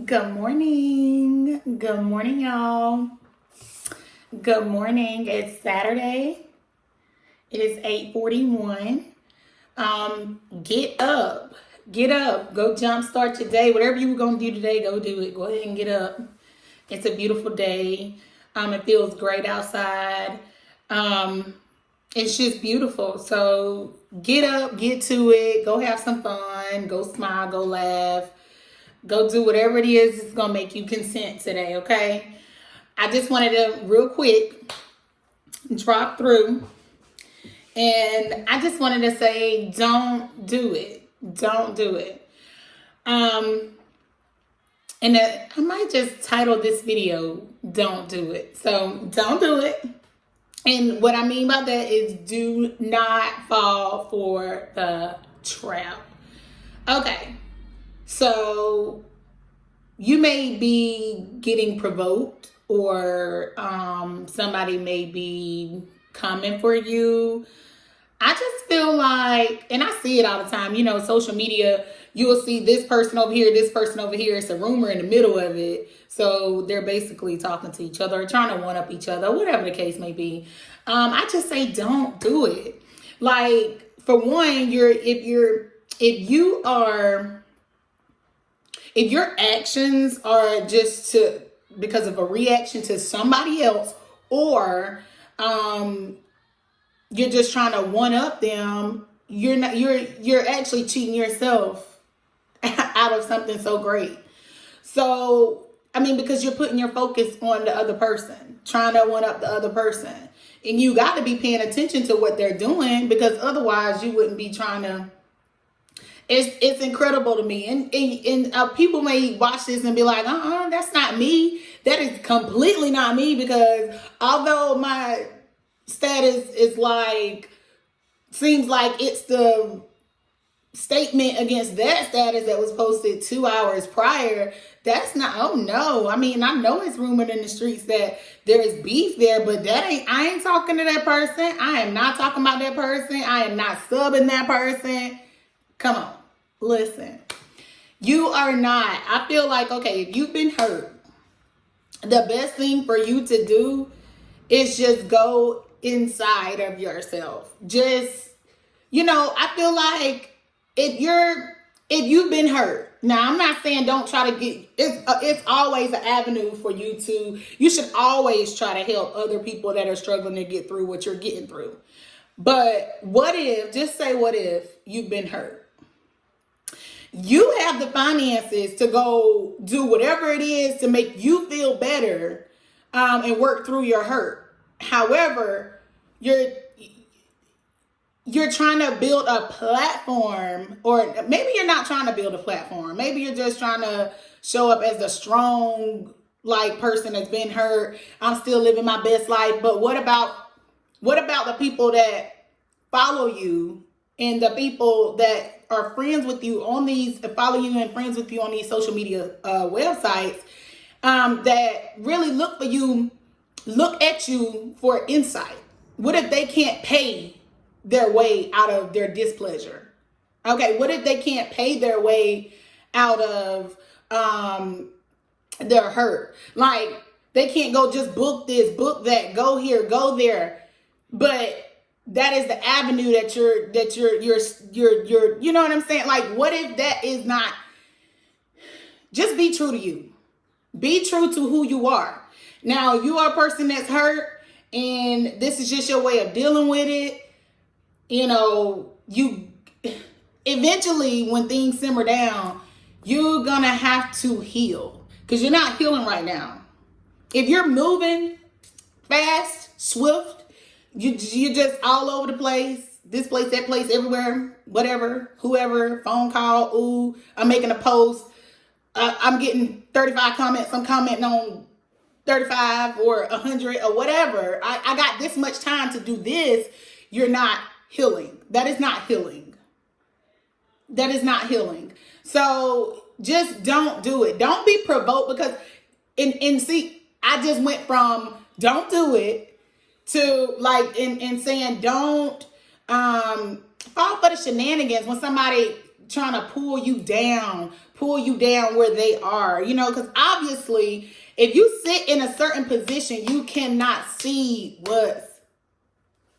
Good morning. Good morning, y'all. Good morning. It's Saturday. It is 8:41. Get up. Get up. Go jumpstart your day. Whatever you were gonna do today, go do it. Go ahead and get up. It's a beautiful day. It feels great outside. Um, it's just beautiful. So get up, get to it, go have some fun, go smile, go laugh. Go do whatever it is that's gonna make you content today, okay? I just wanted to real quick drop through, and I just wanted to say, don't do it. Don't do it. Um, and I might just title this video, Don't Do It. So don't do it. And what I mean by that is do not fall for the trap. Okay. So you may be getting provoked, or somebody may be coming for you. I just feel like, and I see it all the time, social media, you will see this person over here, this person over here. It's a rumor in the middle of it. So they're basically talking to each other or trying to one up each other, whatever the case may be. I just say don't do it. Like, for one, if your actions are just because of a reaction to somebody else, or you're just trying to one up them, you're actually cheating yourself out of something so great. So, because you're putting your focus on the other person, trying to one up the other person. And you got to be paying attention to what they're doing, because otherwise you wouldn't be trying to. It's incredible to me. And people may watch this and be like, that's not me. That is completely not me, because although my status is seems like it's the statement against that status that was posted 2 hours prior, that's not, oh no. I know it's rumored in the streets that there is beef there, but I ain't talking to that person. I am not talking about that person. I am not subbing that person. Come on, listen. You are not. I feel like, okay, if you've been hurt, the best thing for you to do is just go inside of yourself. Just, I feel like if you've been hurt, now I'm not saying don't try to get, it's always an avenue for you should always try to help other people that are struggling to get through what you're getting through. But what if you've been hurt? You have the finances to go do whatever it is to make you feel better, and work through your hurt. However, you're trying to build a platform, or maybe you're not trying to build a platform. Maybe you're just trying to show up as a strong, person that's been hurt. I'm still living my best life. But what about the people that follow you, and the people that are friends with you on these, follow you and friends with you on these social media websites, that really look at you for insight? What if they can't pay their way out of their displeasure? Okay, what if they can't pay their way out of their hurt? Like, they can't go just book this, book that, go here, go there. But that is the avenue that you're you know what I'm saying? Like, what if that is not? Just be true to you. Be true to who you are. Now, you are a person that's hurt, and this is just your way of dealing with it. You eventually, when things simmer down, you're gonna have to heal, because you're not healing right now. If you're moving fast, swift, you're just all over the place, this place, that place, everywhere, whatever, whoever, phone call, ooh, I'm making a post, I'm getting 35 comments, I'm commenting on 35 or 100 or whatever. I got this much time to do this. You're not healing. That is not healing. That is not healing. So just don't do it. Don't be provoked, because, and see, I just went from don't do it to saying don't fall for the shenanigans when somebody trying to pull you down where they are, you know, because obviously if you sit in a certain position, you cannot see what's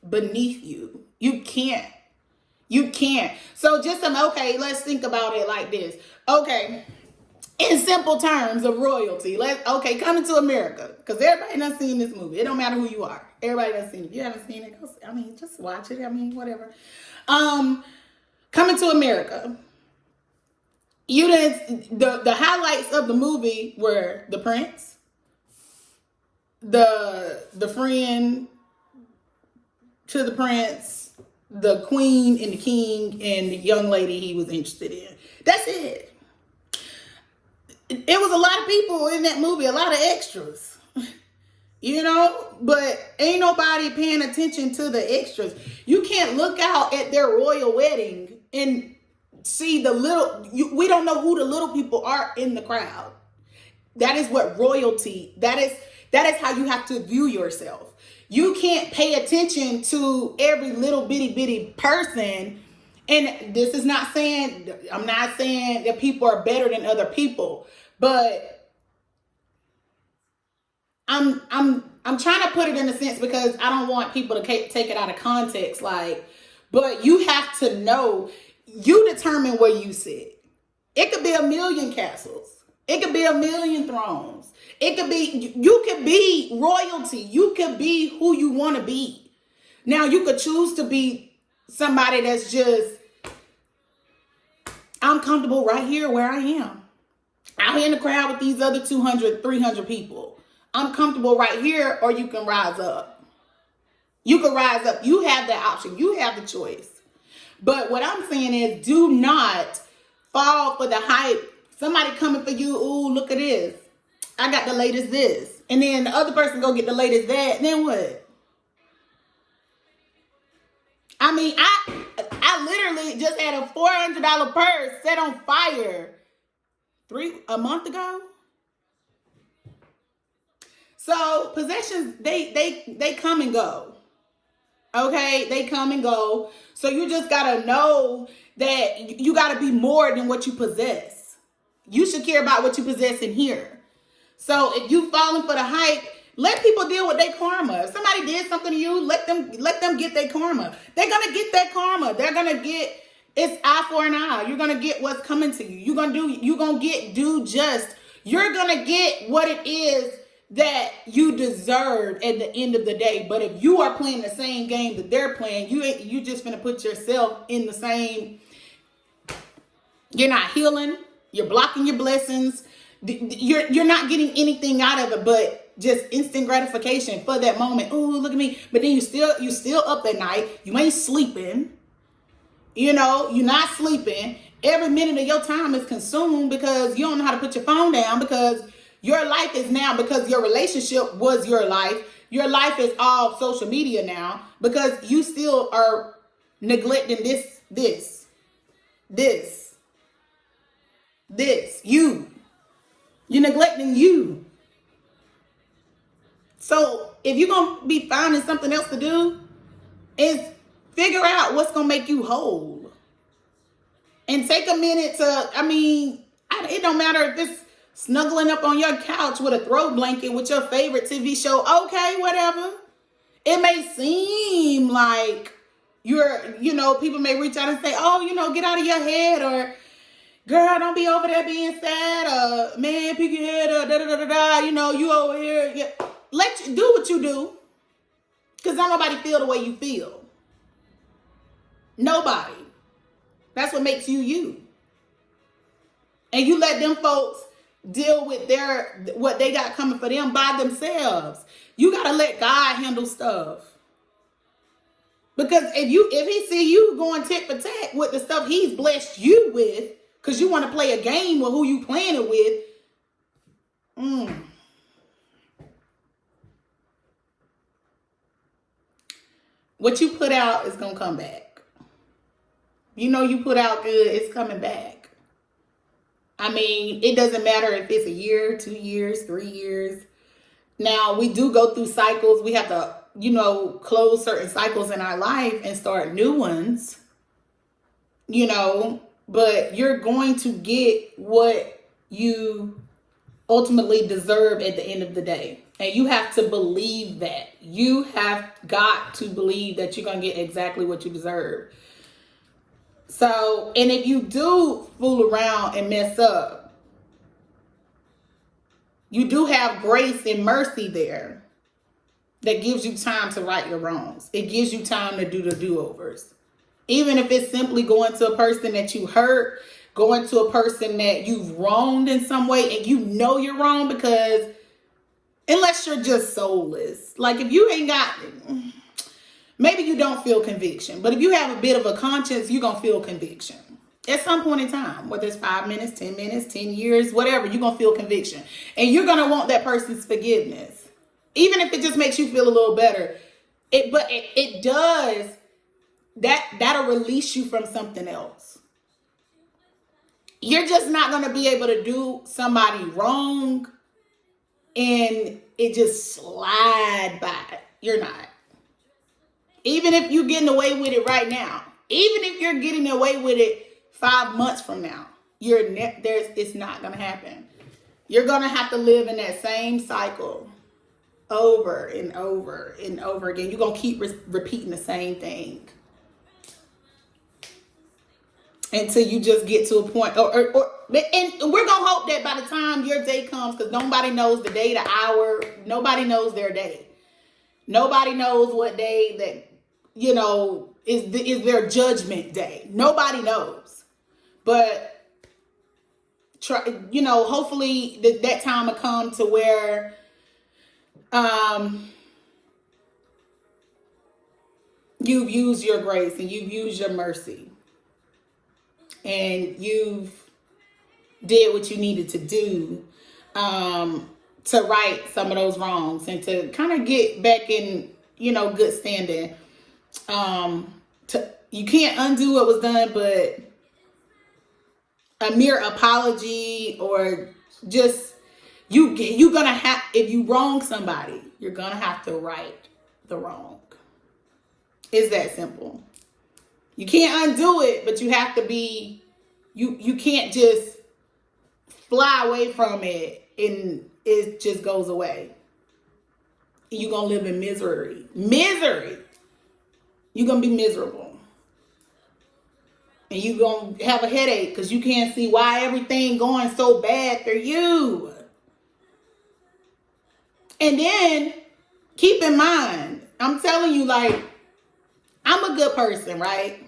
beneath you. You can't. So just okay, let's think about it like this. Okay, in simple terms of royalty, Coming to America, because everybody done seen this movie. It don't matter who you are. Everybody done seen it. If you haven't seen it, just watch it. Whatever. Coming to America. The highlights of the movie were the prince, the friend to the prince, the queen and the king, and the young lady he was interested in. That's it. It was a lot of people in that movie, a lot of extras, you know, but ain't nobody paying attention to the extras. You can't look out at their royal wedding and see we don't know who the little people are in the crowd. That is what royalty, that is how you have to view yourself. You can't pay attention to every little bitty person. And this is not saying, I'm not saying that people are better than other people, but I'm trying to put it in a sense because I don't want people to take it out of context. But you have to know, you determine where you sit. It could be a million castles. It could be a million thrones. You could be royalty. You could be who you want to be. Now you could choose to be somebody that's just, I'm comfortable right here where I am. Out here in the crowd with these other 200, 300 people. I'm comfortable right here, or you can rise up. You can rise up. You have that option. You have the choice. But what I'm saying is, do not fall for the hype. Somebody coming for you. Ooh, look at this. I got the latest this. And then the other person go get the latest that. Then what? I literally just had a $400 purse set on fire a month ago. So possessions, they come and go. Okay, they come and go. So you just gotta know that you gotta be more than what you possess. You should care about what you possess in here. So if you falling for the hype, let people deal with their karma. If somebody did something to you, let them get their karma. They're gonna get that karma. They're gonna get, it's eye for an eye. You're gonna get what's coming to you. You're gonna get due just. You're gonna get what it is that you deserve at the end of the day. But if you are playing the same game that they're playing, you just gonna put yourself in the same. You're not healing. You're blocking your blessings. You're not getting anything out of it but just instant gratification for that moment. Oh, look at me. But then you still up at night. You ain't sleeping. You know, you're not sleeping. Every minute of your time is consumed because you don't know how to put your phone down, because your life is now, because your relationship was your life. Your life is all social media now because you still are neglecting this. You're neglecting you. So if you're going to be finding something else to do, is figure out what's going to make you whole. And take a minute to, it don't matter if it's snuggling up on your couch with a throw blanket with your favorite TV show. Okay, whatever. It may seem like people may reach out and say, oh, get out of your head, or girl, don't be over there being sad, or man, pick your head up, you over here. Yeah. Let you do what you do, because don't nobody feel the way you feel. Nobody. That's what makes you you. And you let them folks deal with what they got coming for them by themselves. You got to let God handle stuff. Because if he see you going tit for tat with the stuff he's blessed you with, because you want to play a game with who you playing it with, what you put out is going to come back. You put out good, it's coming back. It doesn't matter if it's a year, 2 years, 3 years. Now, we do go through cycles. We have to, close certain cycles in our life and start new ones. but you're going to get what you ultimately deserve at the end of the day. And you have to believe that. You have got to believe that you're going to get exactly what you deserve. So, and if you do fool around and mess up, you do have grace and mercy there that gives you time to right your wrongs. It gives you time to do the do-overs. Even if it's simply going to a person that you hurt, going to a person that you've wronged in some way, and you know you're wrong, because unless you're just soulless, like if you ain't got, maybe you don't feel conviction, but if you have a bit of a conscience, you're going to feel conviction. At some point in time, whether it's 5 minutes, 10 minutes, 10 years, whatever, you're going to feel conviction. And you're going to want that person's forgiveness. Even if it just makes you feel a little better. It does, that'll release you from something else. You're just not going to be able to do somebody wrong and it just slide by. You're not. Even if you're getting away with it right now, even if you're getting away with it 5 months from now, it's not going to happen. You're going to have to live in that same cycle over and over and over again. You're going to keep repeating the same thing until you just get to a point. And we're going to hope that by the time your day comes, because nobody knows the day, the hour, nobody knows their day. Nobody knows what day that, is their judgment day. Nobody knows. But, hopefully that time will come to where you've used your grace and you've used your mercy. And you've did what you needed to do to right some of those wrongs and to kind of get back in, good standing. You can't undo what was done, but a mere apology or just you're gonna have, if you wrong somebody, you're gonna have to right the wrong. It's that simple. You can't undo it, but you have to be, you can't just fly away from it and it just goes away. You're going to live in misery. Misery. You're going to be miserable. And you're going to have a headache because you can't see why everything going so bad for you. And then keep in mind, I'm telling you, I'm a good person, right?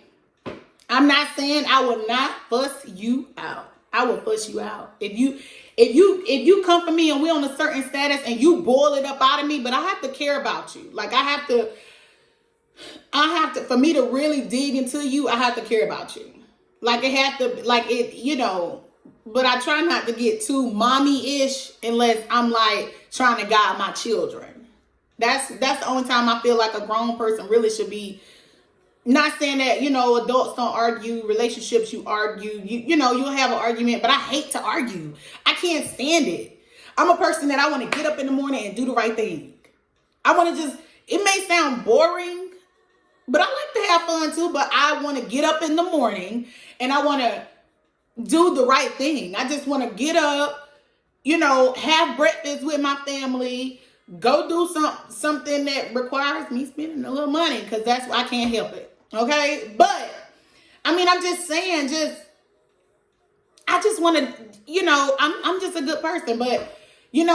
I'm not saying I will not fuss you out. I will fuss you out. If you come for me and we're on a certain status and you boil it up out of me, but I have to care about you. For me to really dig into you, I have to care about you. But I try not to get too mommy-ish unless I'm trying to guide my children. That's the only time I feel like a grown person really should be. Not saying that, adults don't argue, relationships you argue, you'll have an argument, but I hate to argue. I can't stand it. I'm a person that I want to get up in the morning and do the right thing. It may sound boring, but I like to have fun too, but I want to get up in the morning and I want to do the right thing. I just want to get up, have breakfast with my family, go do something that requires me spending a little money because that's why I can't help it. Okay, but I'm just saying, I just want to, I'm just a good person, but I'm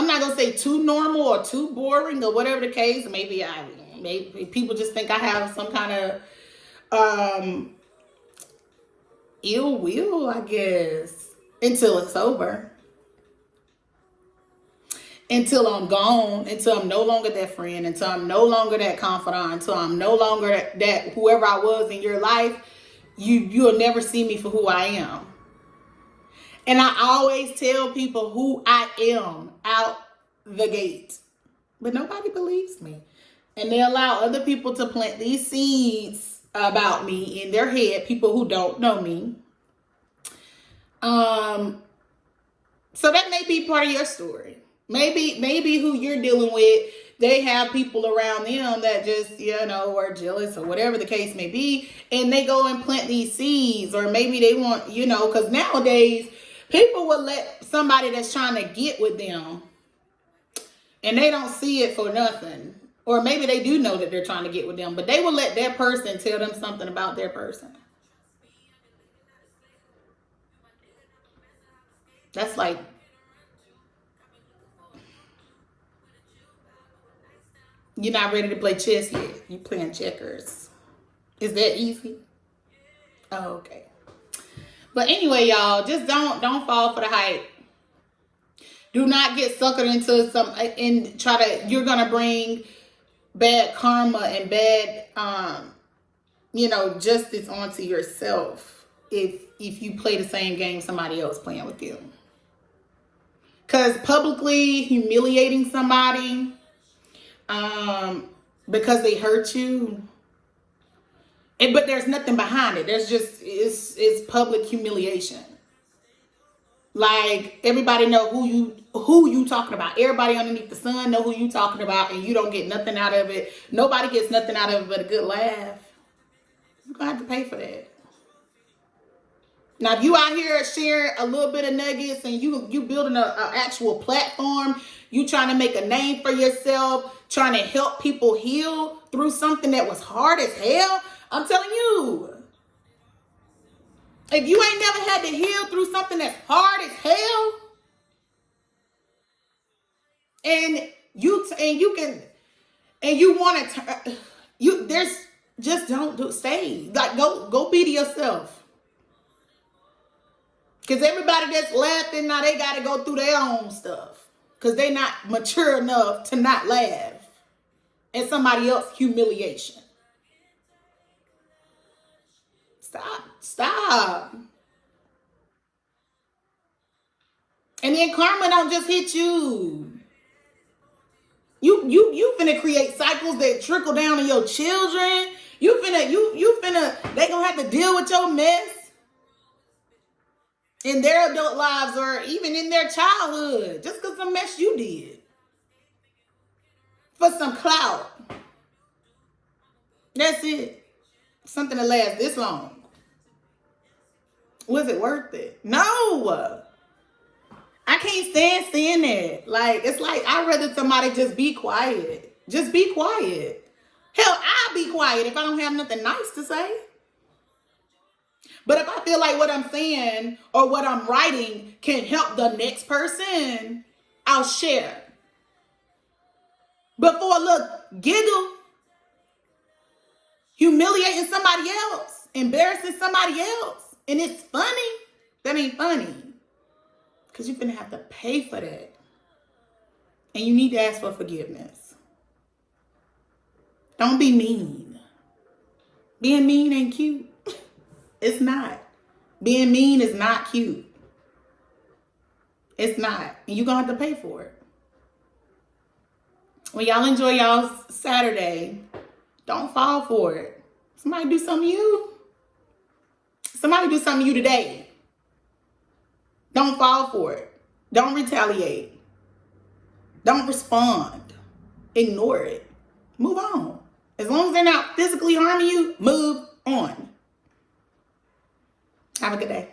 not gonna say too normal or too boring or whatever the case. Maybe people just think I have some kind of ill will, I guess, until it's over. Until I'm gone, until I'm no longer that friend, until I'm no longer that confidant, until I'm no longer that whoever I was in your life, you'll never see me for who I am. And I always tell people who I am out the gate. But nobody believes me. And they allow other people to plant these seeds about me in their head, people who don't know me. So that may be part of your story. Maybe who you're dealing with, they have people around them that just, are jealous or whatever the case may be. And they go and plant these seeds, or maybe they want, because nowadays people will let somebody that's trying to get with them and they don't see it for nothing. Or maybe they do know that they're trying to get with them, but they will let that person tell them something about their person. That's like, you're not ready to play chess yet. You playing checkers. Is that easy? Oh, okay. But anyway, y'all, just don't fall for the hype. Do not get suckered into you're gonna bring bad karma and bad justice onto yourself if you play the same game somebody else playing with you. Because publicly humiliating somebody because they hurt you, but there's nothing behind it. There's just it's public humiliation. Like, everybody know who you talking about. Everybody underneath the sun know who you talking about, and you don't get nothing out of it. Nobody gets nothing out of it but a good laugh. You're gonna have to pay for that. Now, if you out here sharing a little bit of nuggets and you building an actual platform, you trying to make a name for yourself, trying to help people heal through something that was hard as hell, I'm telling you, if you ain't never had to heal through something that's hard as hell, and you want to, stay. Like, go be to yourself. Because everybody that's laughing now, they got to go through their own stuff. Because they're not mature enough to not laugh at somebody else's humiliation. Stop. And then karma don't just hit you. You finna create cycles that trickle down to your children. They gonna have to deal with your mess in their adult lives, or even in their childhood, just because of mess you did for some clout. That's it. Something that lasts this long. Was it worth it? No. I can't stand seeing that. Like, it's like, I'd rather somebody just be quiet. Just be quiet. Hell, I'll be quiet if I don't have nothing nice to say. But if I feel like what I'm saying or what I'm writing can help the next person, I'll share. But for a little giggle, humiliating somebody else, embarrassing somebody else, and it's funny, that ain't funny. Because you're going to have to pay for that. And you need to ask for forgiveness. Don't be mean. Being mean ain't cute. It's not. Being mean is not cute. It's not. And you're going to have to pay for it. When y'all enjoy y'all's Saturday, don't fall for it. Somebody do something to you. Somebody do something to you today. Don't fall for it. Don't retaliate. Don't respond. Ignore it. Move on. As long as they're not physically harming you, move on. Have a good day.